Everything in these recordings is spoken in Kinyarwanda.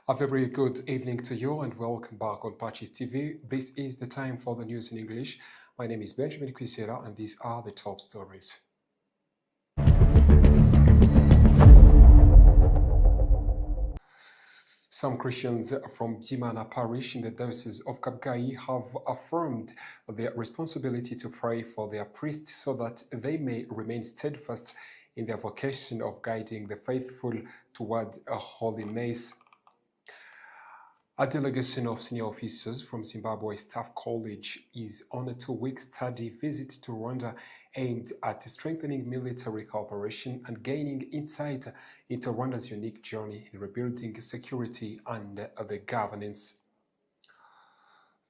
A very good evening to you and welcome back on PACIS TV. This is the time for the news in English. My name is Benjamin Quisera and these are the top stories. Some Christians from Jimana Parish in the Diocese of Kabgayi have affirmed their responsibility to pray for their priests so that they may remain steadfast in their vocation of guiding the faithful toward a holiness. A delegation of senior officers from Zimbabwe Staff College is on a 2-week study visit to Rwanda aimed at strengthening military cooperation and gaining insight into Rwanda's unique journey in rebuilding security and the governance.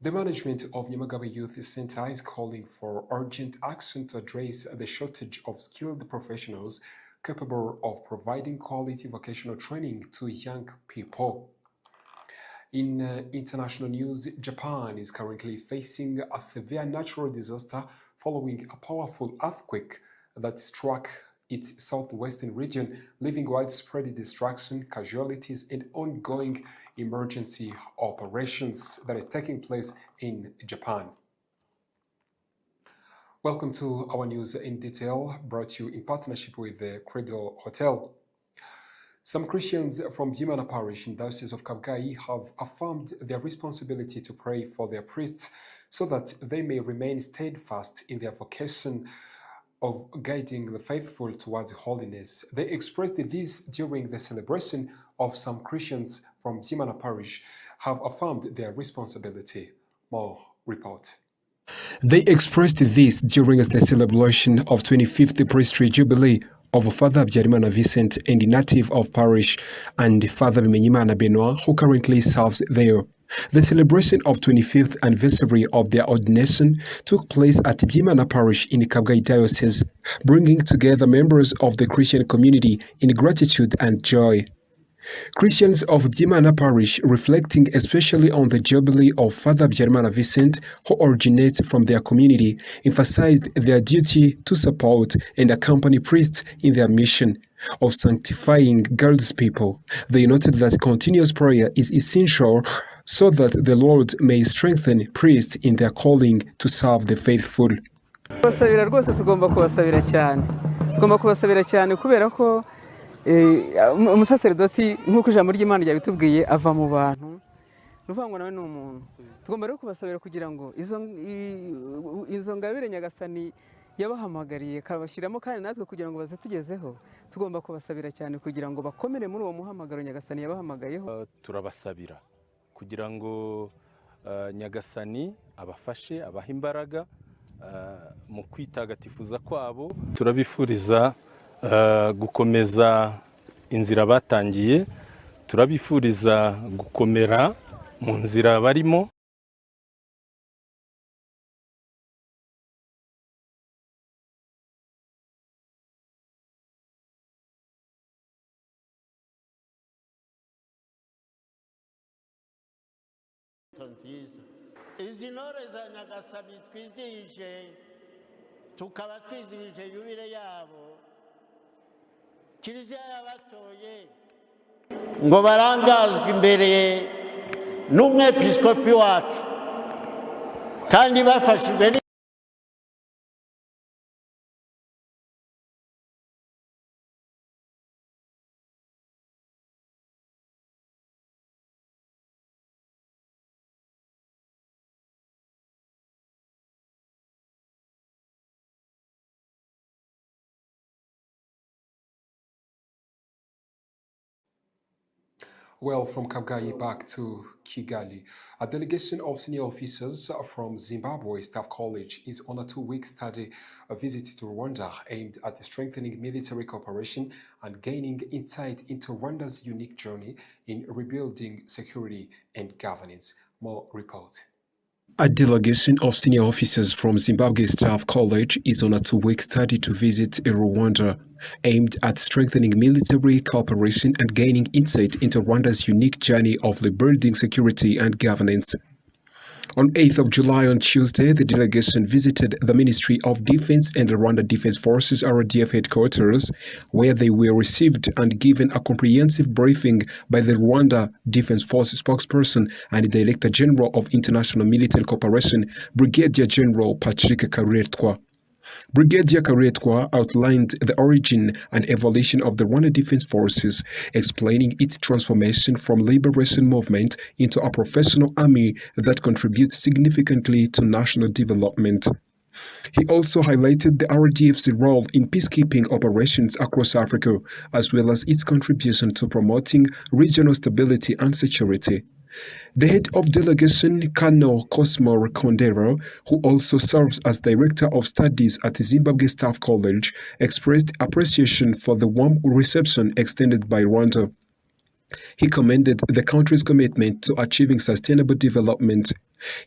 The management of Nyamagabe Youth Center is calling for urgent action to address the shortage of skilled professionals capable of providing quality vocational training to young people. In international news, Japan is currently facing a severe natural disaster following a powerful earthquake that struck its southwestern region, leaving widespread destruction, casualties, and ongoing emergency operations that is taking place in Japan. Welcome to our news in detail, brought to you in partnership with the Credo Hotel. Some Christians from Jimana Parish in Diocese of Kabgayi have affirmed their responsibility to pray for their priests so that they may remain steadfast in their vocation of guiding the faithful towards holiness. They expressed this during the celebration of some Christians from Jimana Parish have affirmed their responsibility. More report. They expressed this during the celebration of 25th Priestly Jubilee of Father Habyarimana Vincent and the native of parish and Father Bimenyimana Benoit, who currently serves there. The celebration of 25th anniversary of their ordination took place at Jimana Parish in Kabgayi Diocese, bringing together members of the Christian community in gratitude and joy. Christians of Jimana Parish, reflecting especially on the jubilee of Father Habyarimana Vincent, who originates from their community, emphasized their duty to support and accompany priests in their mission of sanctifying God's people. They noted that continuous prayer is essential so that the Lord may strengthen priests in their calling to serve the faithful. Umusaserdoti nk'uko ijambo ry'Imana ryabitubwiye ava mu bantu ruvangwa nawe n'umuntu tugomba rero kubasabira kugira ngo izo ngabire nyagasani yabahamagariye kabashyiramo kandi natwe kugira ngo bazitugezeho tugomba kubasabira cyane kugira ngo bakomere muri uwo muhamagaro nyagasani yabahamagayeho. Turabasabira kugira ngo nyagasani abafashe abaha imbaraga mu kwitagatifuza kwabo. Turabifuriza gukomeza inzira batangiye, turabifuriza gukomera mu nzira barimo. Izi ntore za Nyagasani twizihije, tukaba twizihije yubile yabo. Kiliziya yabatoye ngo barangazwe imbere n'umwepiskopi wacu kandi bafashijwe Well, from Kabgayi back to Kigali, a delegation of senior officers from Zimbabwe Staff College is on a 2-week study visit to Rwanda aimed at strengthening military cooperation and gaining insight into Rwanda's unique journey in rebuilding security and governance. More report. A delegation of senior officers from Zimbabwe Staff College is on a 2-week study to visit Rwanda, aimed at strengthening military cooperation and gaining insight into Rwanda's unique journey of rebuilding security and governance. On 8th of July, on Tuesday, the delegation visited the Ministry of Defense and the Rwanda Defense Forces RDF headquarters, where they were received and given a comprehensive briefing by the Rwanda Defense Force spokesperson and Director General of International Military Cooperation, Brigadier General Patrick Kabiretwa. Brigadier Kabiretwa outlined the origin and evolution of the Rwanda Defense Forces, explaining its transformation from liberation movement into a professional army that contributes significantly to national development. He also highlighted the RDF's role in peacekeeping operations across Africa, as well as its contribution to promoting regional stability and security. The head of delegation, Colonel Cosmo Kondero, who also serves as Director of Studies at Zimbabwe Staff College, expressed appreciation for the warm reception extended by Rwanda. He commended the country's commitment to achieving sustainable development.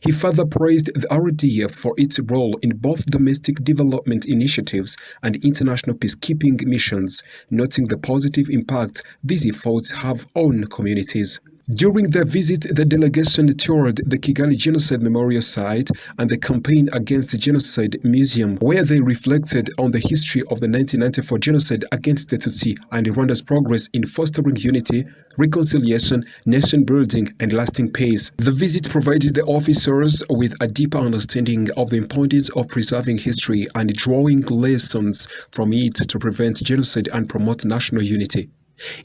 He further praised the RDF for its role in both domestic development initiatives and international peacekeeping missions, noting the positive impact these efforts have on communities. During their visit, the delegation toured the Kigali Genocide Memorial Site and the Campaign Against Genocide Museum, where they reflected on the history of the 1994 genocide against the Tutsi and Rwanda's progress in fostering unity, reconciliation, nation building, and lasting peace. The visit provided the officers with a deeper understanding of the importance of preserving history and drawing lessons from it to prevent genocide and promote national unity.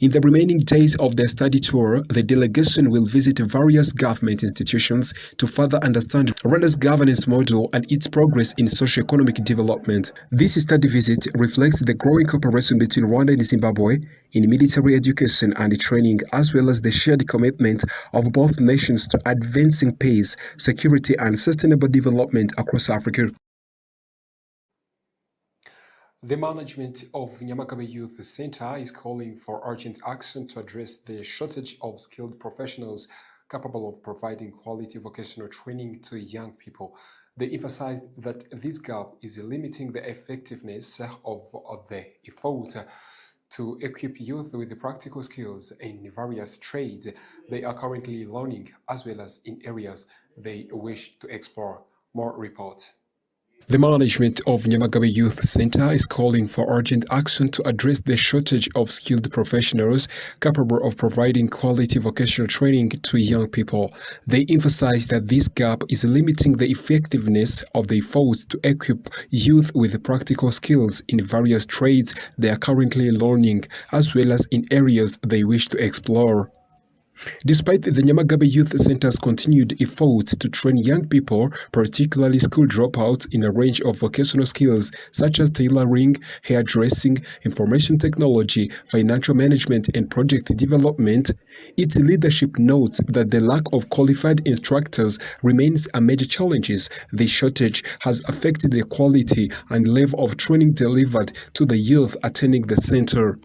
In the remaining days of their study tour, the delegation will visit various government institutions to further understand Rwanda's governance model and its progress in socio-economic development. This study visit reflects the growing cooperation between Rwanda and Zimbabwe in military education and training, as well as the shared commitment of both nations to advancing peace, security, and sustainable development across Africa. The management of Nyamagabe Youth Center is calling for urgent action to address the shortage of skilled professionals capable of providing quality vocational training to young people. They emphasized that this gap is limiting the effectiveness of the effort to equip youth with the practical skills in various trades they are currently learning, as well as in areas they wish to explore. More report. The management of Nyamagabe Youth Center is calling for urgent action to address the shortage of skilled professionals capable of providing quality vocational training to young people. They emphasize that this gap is limiting the effectiveness of the efforts to equip youth with practical skills in various trades they are currently learning, as well as in areas they wish to explore. Despite the Nyamagabe Youth Center's continued efforts to train young people, particularly school dropouts, in a range of vocational skills such as tailoring, hairdressing, information technology, financial management, and project development, its leadership notes that the lack of qualified instructors remains a major challenge. The shortage has affected the quality and level of training delivered to the youth attending the center.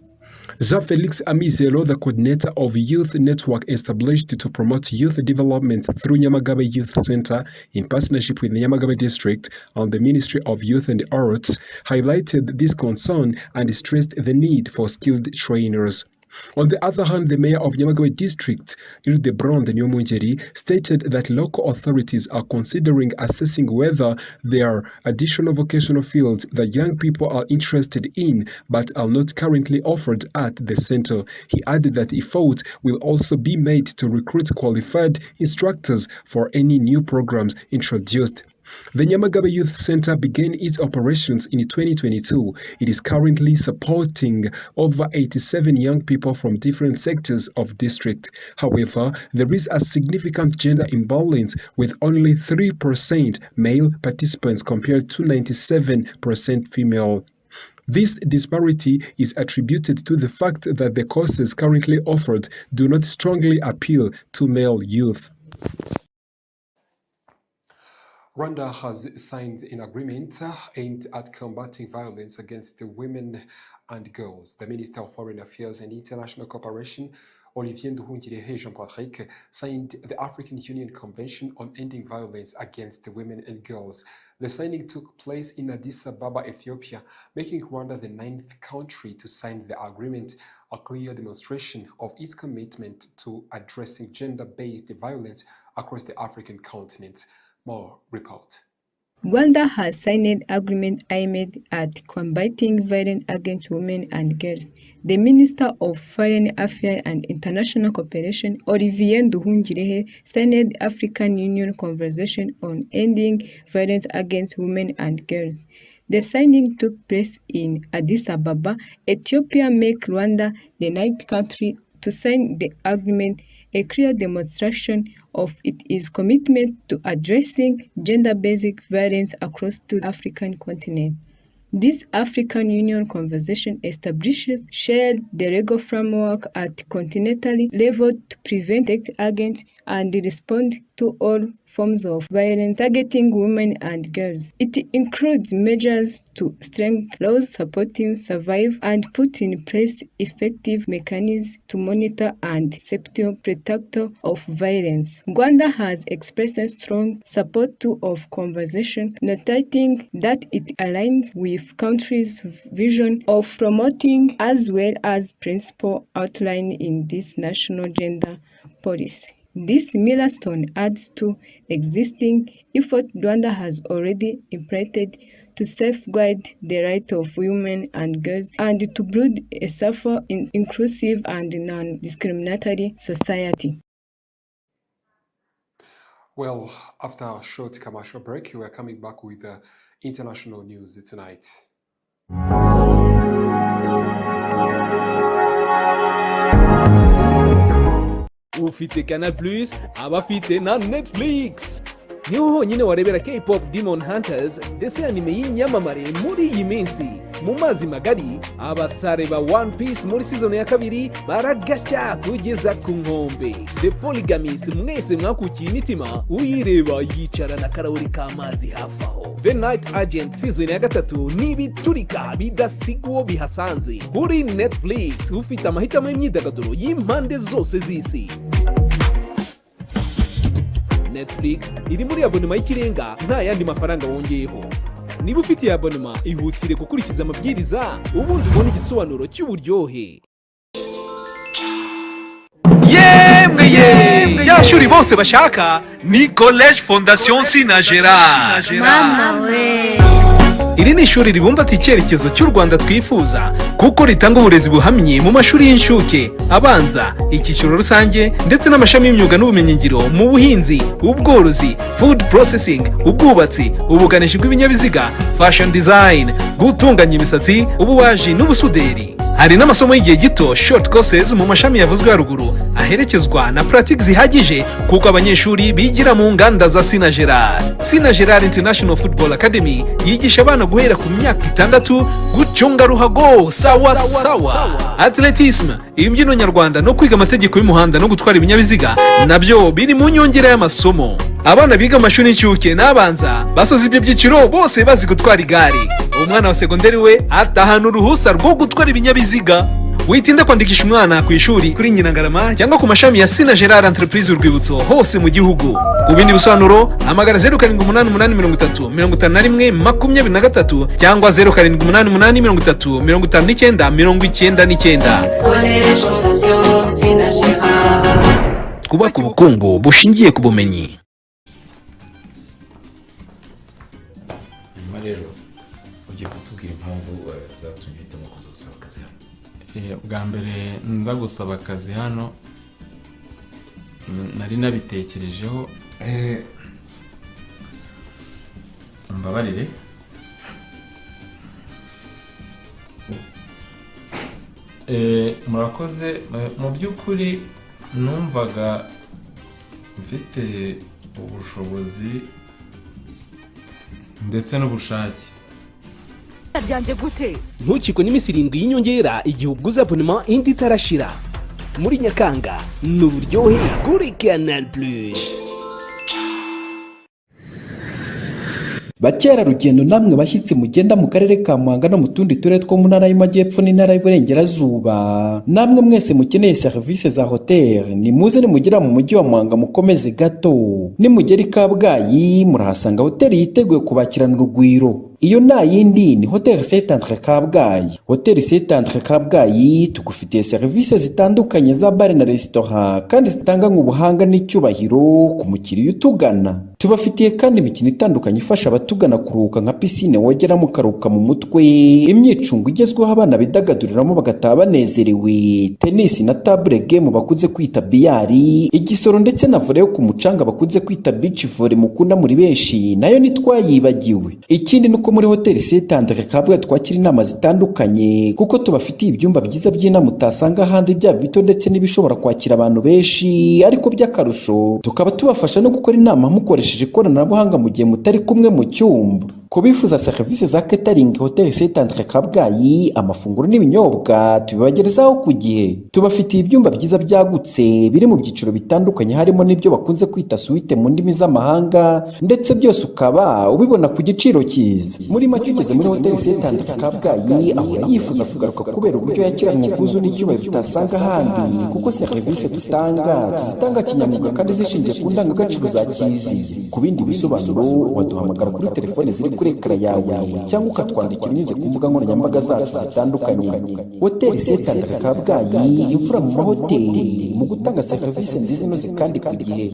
Jean-Felix Amizelo, the coordinator of Youth Network established to promote youth development through Nyamagabe Youth Center in partnership with the Nyamagabe District and the Ministry of Youth and Arts, highlighted this concern and stressed the need for skilled trainers. On the other hand, the mayor of Nyamagabe District, Hildebrand Nyomungeri, stated that local authorities are considering assessing whether there are additional vocational fields that young people are interested in but are not currently offered at the center. He added that efforts will also be made to recruit qualified instructors for any new programs introduced. The Nyamagabe Youth Center began its operations in 2022. It is currently supporting over 87 young people from different sectors of district. However, there is a significant gender imbalance with only 3% male participants compared to 97% female. This disparity is attributed to the fact that the courses currently offered do not strongly appeal to male youth. Rwanda has signed an agreement aimed at combating violence against women and girls. The Minister of Foreign Affairs and International Cooperation, Olivier Nduhungirehe Jean-Patrick, signed the African Union Convention on Ending Violence Against Women and Girls. The signing took place in Addis Ababa, Ethiopia, making Rwanda the 9th country to sign the agreement, a clear demonstration of its commitment to addressing gender-based violence across the African continent. More report. Rwanda has signed agreement aimed at combating violence against women and girls. The Minister of Foreign Affairs and International Cooperation, Olivier Nduhungirehe, signed African Union Conversation on Ending Violence Against Women and Girls. The signing took place in Addis Ababa, Ethiopia, making Rwanda the ninth country to sign the agreement, a clear demonstration of its commitment to addressing gender-based violence across the African continent. This African Union Convention establishes shared the legal framework at continental level to prevent against and respond to all forms of violence targeting women and girls. It includes measures to strengthen laws supporting survive and put in place effective mechanisms to monitor and safety protect of violence. Rwanda has expressed strong support of conversation, noting that it aligns with country's vision of promoting as well as principles outlined in this national gender policy. This milestone adds to existing efforts Rwanda has already implemented to safeguard the rights of women and girls and to build a safer, inclusive and non-discriminatory society. Well, after a short commercial break, we are coming back with international news tonight. Ufite Canal Plus, abafite na Netflix. Niho honyine warebera K-pop Demon Hunters ndetse anime y'inyamamare muri iyi minsi. Mu mazi magari, abasare ba One Piece muri season ya kabiri baragashya kugeza ku nkombe. The Polygamist mwese mwakukiye imitima uyireba yicara na karahuri k'amazi hafi aho. The Night Agent season ya gatatu nibiturika bidasigwa bihasanze. Kuri Netflix ufite amahitamo y'imyidagaduro y'impande zose z'isi. Netflix iri muri abonema y'ikirenga nta yandi mafaranga wongeyeho. Niba ufite abonema ihutire gukurikiza amabwiriza ubundi ubone igisobanuro cy'uburyohe. Yemwe yashuri bose bashaka ni College Fondation Sinagera. Mama we. Iri ni ishuri ribumbatiye icyerekezo cy'u Rwanda twifuza kuko ritanga uburezi buhamye mu mashuri y'inshuke, abanza, icyiciro rusange ndetse n'amashami y'imyuga n'ubumenyingiro mu buhinzi, ubworozi, food processing, ubwubatsi, ubukanishi bw'ibinyabiziga, fashion design, gutunganya imisatsi, ububaji n'ubusuderi. Hari n'amasomo y'igihe gito short courses mu mashami yavuzwe haruguru aherekezwa na practice zihagije kuko abanyeshuri bigira mu nganda za Sinagera International Football Academy yigisha abana guhera ku myaka 6 gucunga ruhago sawa. Athleticism, imbyino nyarwanda no kwiga amategeko y'umuhanda no gutwara ibinyabiziga nabyo biri mu nyongera y'amasomo. Abana biga amashuri y'incuke n'abanza basoza ibyo byiciro bose bazi gutwara igare. Umwana wa secondary we atahana uruhusa rwo gutwara ibinyabiziga. Witinda kwandikisha umwana ku ishuri kuri Nyirangarama cyangwa ku mashami ya Sinagera Entreprise Urwibutso hose mu gihugu. Ku bindi bisobanuro hamagara 0788555123 cyangwa 0788559999. Twubaka ubukungu bushingiye ku bumenyi. Rero ugiye kutubwira impamvu zatumye uhitamo kuza gusaba akazi hano. Bwa mbere nza gusaba akazi hano nari nabitekerejeho, mbabarire. Murakoze. Mu by'ukuri numvaga mfite ubushobozi ndetse n'ubushake. Ntukikwe n'iminsi 7 y'inyongera igihe uguze abonema indi itarashira. Muri Nyakanga n'uburyohe kuri Canal Plus. Bakerarugendo namwe bashyitsi mugenda mu karere ka Muhanga no mu tundi turere two mu ntara y'Amajyepfo n'intara y'Iburengerazuba, namwe mwese mukeneye serivisi za hotel, ni muze nimugera mu mujyi wa Muhanga mukomeze gato. Nimugera i Kabgayi murahasanga hotel yiteguye kubakirana urugwiro. iyo nta yindi ni Hotel Saint-Andre Kabgayi. Hotel Saint-Andre Kabgayi tugufitiye serivisi zitandukanye za bar na restaurant kandi zitanga ubuhanga n'icyubahiro ku mukiriya utugana. Tubafitiye kandi imikino itandukanye ifasha abatugana kuruhuka nka piscine wogeramo karuka mu mutwe, imyicungo igezweho abana bidagaduriramo bagataha banezerewe, tennis na table game bakunze kwita biyari, igisoro ndetse na volley yo ku mucanga bakunze kwita beach volley mukunda muri benshi nayo nitwayibagiwe. Ikindi nuko muri Hotel Saint-Andre Kabgayi twakira inama zitandukanye kuko tubafitiye ibyumba byiza by'inama utasanga ahandi, byaba bito ndetse n'ibishobora kwakira abantu benshi, ariko by'akarusho tukaba tubafasha no gukora inama mukoresheje ikoranabuhanga mu gihe mutari kumwe mu cyumba. Kubifuza serivisi za catering, Hotel Saint-Andre Kabgayi amafunguro n'ibinyobwa tubibagerezaho ku gihe. Tubafitiye ibyumba byiza byagutse biri mu byiciro bitandukanye, harimo n'ibyo bakunze kwita suite mu ndimi z'amahanga, ndetse byose ukaba ubibona ku giciro cyiza. Muri make ugeze muri Hotel Saint-Andre Kabgayi aho yifuza kugaruka kubera uburyo yakiranye ubwuzu n'icyubahiro utasanga ahandi, kuko serivisi tuzitanga kinyamwuga kandi zishingiye ku ndangagaciro za kizizi. Ku bindi bisobanuro waduhamagara kuri telefone ziri kuri ekara yawe cyangwa ukatwandikira unyuze ku mbuga nkoranyambaga zacu zitandukanye. Hotel Saint-Andre Kabgayi, imfura mu mahoteli mu gutanga serivisi nziza inoze kandi ku gihe.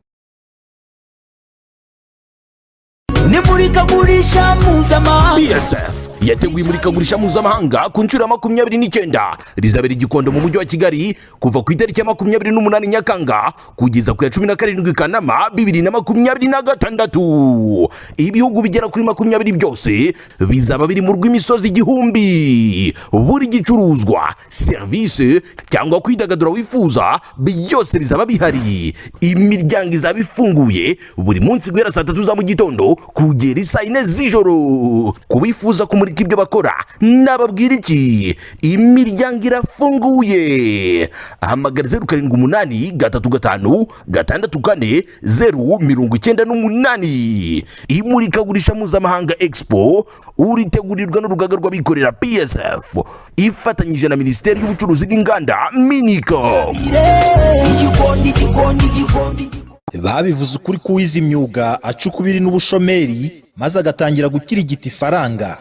Ni murikagurisha mpuzamahanga. PSF yateguye imurikagurisha mpuzamahanga ku nshuro ya 29 rizabera igikondo mu mujyi wa Kigali kuva ku itariki ya 28 Nyakanga kugeza ku ya 17 Kanama 2026. Ibihugu bigera kuri 20 byose bizaba biri mu rw'imisozi igihumbi. Buri gicuruzwa, service cyangwa kwidagadura wifuza byose bizaba bihari. Imiryango izaba ifunguye buri munsi guhera saa 3 za mu gitondo kugera saa 4 z'ijoro. Kubifuza kumurika ibyo bakora nababwira iki? Imiryango irafunguye. Hamagara 0785 imurikagurisha mpuzamahanga Expo uritegurirwa n'urugaga rw'abikorera PSF ifatanyije na Minisiteri y'Ubucuruzi n'Inganda Minicom. Babivuze ukuri kuwiza imyuga acukubiri n'ubushomeri maze agatangira gukirigita ifaranga.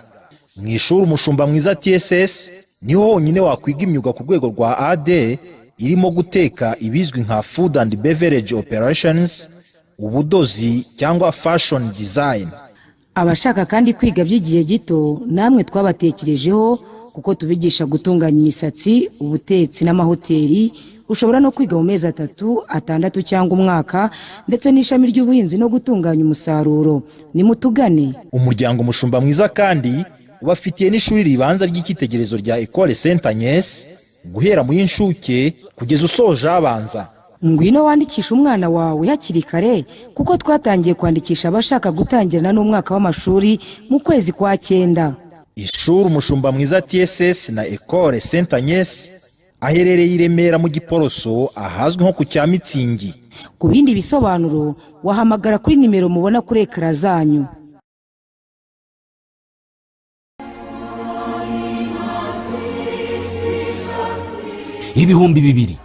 Mu ishuri umushumba mwiza TSS niho honyine wakwiga imyuga ku rwego rwa AD irimo guteka ibizwi nka food and beverage operations, ubudozi cyangwa fashion design. Abashaka kandi kwiga by'igihe gito namwe twabatekerejeho kuko tubigisha gutunganya imisatsi, ubutetsi n'amahoteli. Ushobora no kwiga mu mezi 3, 6 cyangwa umwaka, ndetse n'ishami ry'ubuhinzi no gutunganya umusaruro. Ni mutugane. Umuryango umushumba mwiza kandi ubafitiye n'ishuri ribanza ry'ikitegerezo rya Ecole Saint-Agnes guhera mu y'inshuke kugeza usoje abanza. Ngwino wandikisha umwana wawe hakiri kare kuko twatangiye kwandikisha abashaka gutangirana n'umwaka w'amashuri mu kwezi kwa 9. Ishuri umushumba mwiza TSS na Ecole Saint-Agnes aherereye i Remera mu Giporoso ahazwi nko ku Cyamitsingi. Ku bindi bisobanuro wahamagara kuri nimero mubona kuri ekara zanyu. Ibihumbi 2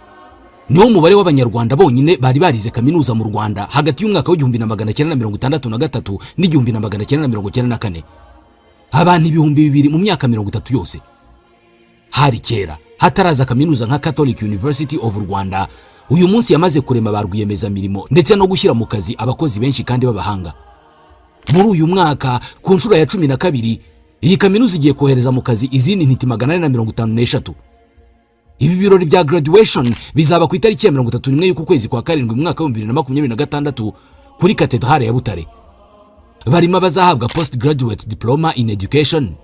niwo mubare w'abanyarwanda bonyine bari barize kaminuza mu Rwanda hagati y'umwaka w'1963 n'1994. Abantu 2,000 mu myaka 30 yose. Hari kera hataraza kaminuza nka Catholic University of Rwanda, uyu munsi yamaze kurema ba rwiyemezamirimo ndetse no gushyira mu kazi abakozi benshi kandi b'abahanga. Muri uyu mwaka ku nshuro ya 12 iyi kaminuza igiye kohereza mu kazi izindi ntiti 453. Ibi birori bya graduation bizaba ku itariki ya 31 y'uku kwezi kwa 7 mu mwaka wa 2026 kuri Katedrale ya Butare. Barimo bazahabwa postgraduate diploma in education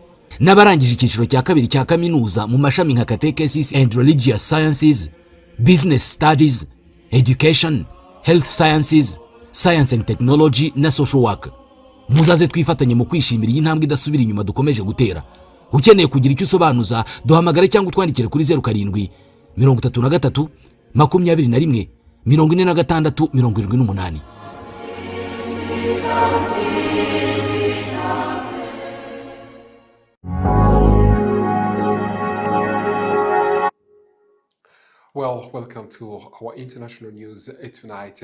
n'abarangije icyiciro cya 2 cya kaminuza mu mashami nka catechesis and religious sciences, business studies, education, health sciences, science and technology na social work. Muzaze twifatanye mu kwishimira iyi ntambwe idasubira inyuma dukomeje gutera. Ukeneye kugira icyo usobanuza duhamagare cyangwa utwandikire kuri 07 33 21 46 78. Well, welcome to our international news tonight.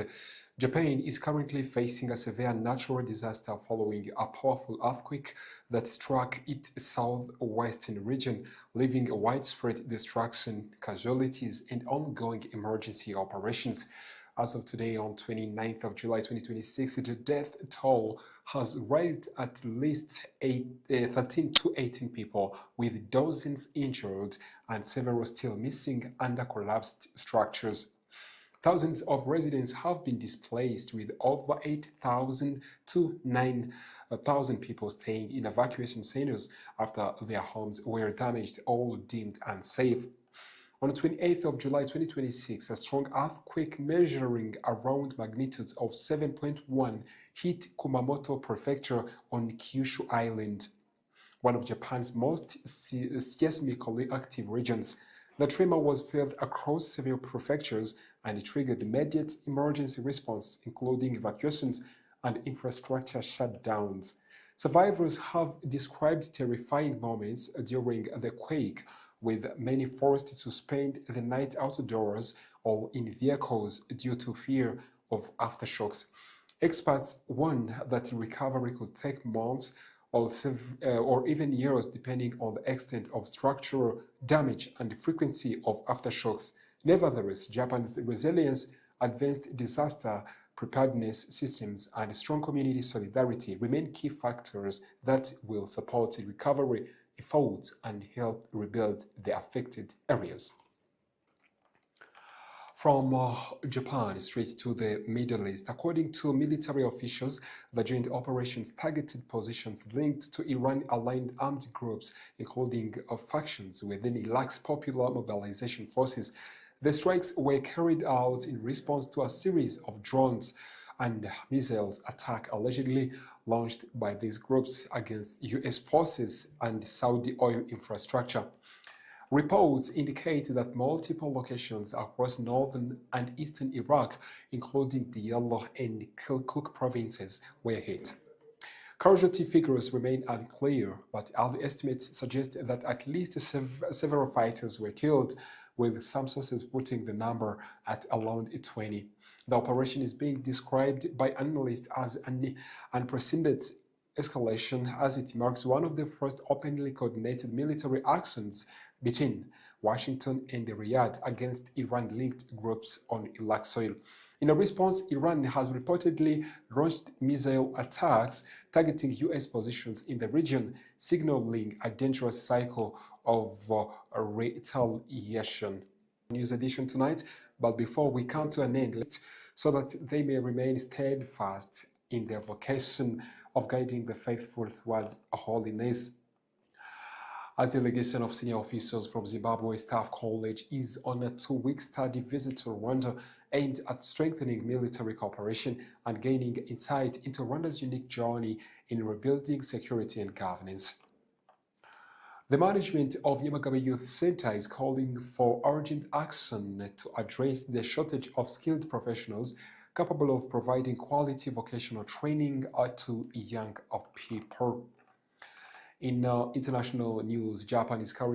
Japan is currently facing a severe natural disaster following a powerful earthquake that struck its southwestern region, leaving widespread destruction, casualties, and ongoing emergency operations. As of today, on 29th of July 2026, the death toll has raised at least 13 to 18 people, with dozens injured and several still missing under collapsed structures. Thousands of residents have been displaced, with over 8,000 to 9,000 people staying in evacuation centers after their homes were damaged or deemed unsafe. On the 28th of July 2026, a strong earthquake measuring around magnitude of 7.1 hit Kumamoto Prefecture on Kyushu Island, one of Japan's most seismically active regions. The tremor was felt across several prefectures and it triggered immediate emergency response, including evacuations and infrastructure shutdowns. Survivors have described terrifying moments during the quake, with many forced to spend the night outdoors or in vehicles due to fear of aftershocks. Experts warn that recovery could take months or even years, depending on the extent of structural damage and the frequency of aftershocks. Nevertheless, Japan's resilience, advanced disaster preparedness systems, and strong community solidarity remain key factors that will support recovery efforts and help rebuild the affected areas. From Japan straight to the Middle East, according to military officials, the joint operations targeted positions linked to Iran-aligned armed groups, including factions within Iraq's Popular Mobilization Forces. The strikes were carried out in response to a series of drones and missiles attack allegedly launched by these groups against U.S. forces and Saudi oil infrastructure. Reports indicate that multiple locations across northern and eastern Iraq, including Diyala and Kirkuk provinces, were hit. Casualty figures remain unclear, but early estimates suggest that at least several fighters were killed, with some sources putting the number at around 20. The operation is being described by analysts as an unprecedented escalation, as it marks one of the first openly coordinated military actions between Washington and Riyadh against Iran-linked groups on Iraq soil. In a response, Iran has reportedly launched missile attacks targeting U.S. positions in the region, signaling a dangerous cycle of retaliation. News edition tonight, but before we come to an end, so that they may remain steadfast in their vocation of guiding the faithful towards holiness. A delegation of senior officials from Zimbabwe Staff College is on a 2-week study visit to Rwanda aimed at strengthening military cooperation and gaining insight into Rwanda's unique journey in rebuilding security and governance. The management of Nyamagabe Youth Center is calling for urgent action to address the shortage of skilled professionals capable of providing quality vocational training to young people. In international news, Japan is currently